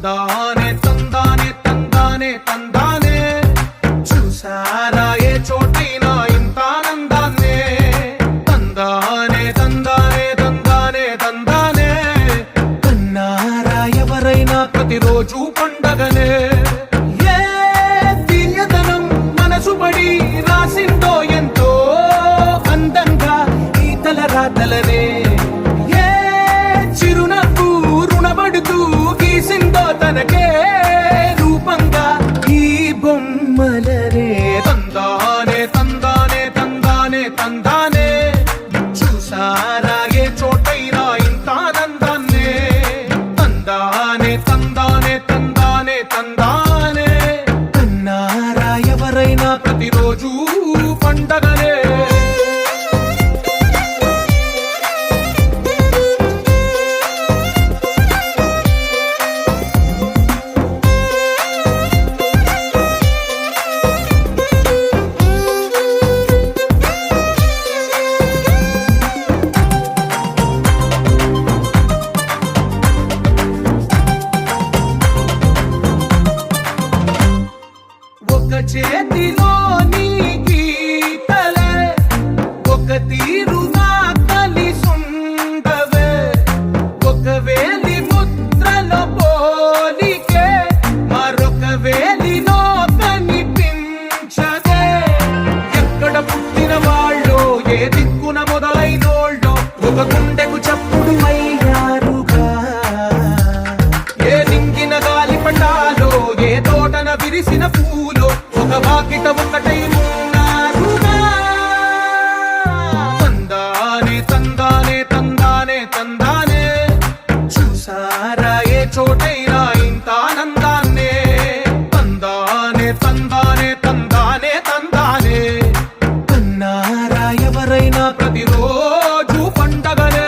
తందానే తందానే తందానే తందానే చూసారా ఏ చోటైనా ఇంత ఆనందాన్నే తందానే తందానే తందానే తందానే కన్నారా ఎవరైనా ప్రతిరోజు పండగనే ఏ తీయదనం మనసు పడి రాసిందో ఎంతో అందంగా ఈ తల రాతలనే తనకే రూపంగా ఈ బొమ్మలనే తందానే తందానే తందానే తందానే చూసారా ఏ చోటైనా ఇంత ఆనందాన్నే తందానే తందానే తందానే తందానే కన్నారా ఎవరైనా ప్రతిరోజు పండగనే చేతిలో నీ గీతలే ఒక తీరుగా కలిసుండవే ఒక వేలి ముద్రలో పోలికే మరొక వేలిలో కనిపించదే ఎక్కడ పుట్టిన వాళ్ళో ఏ దిక్కున మొదలైనోళ్ళో ఒక గుండెకు చప్పుడు అయ్యారుగా ఏ నింగిన గాలి పటాలో ఏ తోటన విరిసిన పూలో ఒక వాకిట ఒకటై ఉన్నారుగా తందానే తందానే తందానే తందానే చూసారా ఏ చోటైనా ఇంత ఆనందాన్నే తందానే తందానే తందానే తందానే కన్నారా ఎవరైనా ప్రతిరోజు పండగనే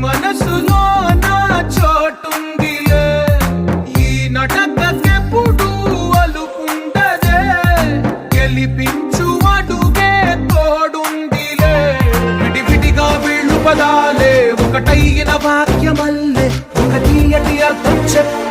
మనసులో నా చోటుందిలే ఈ నటకెప్పుడు అలుకుండదే గెలిపించు అడుగే తోడుందిలే విడివిడిగా వీళ్ళు పదాలే ఒకటైన వాక్యమల్లే ఒక తీయటి అర్థం చెప్పు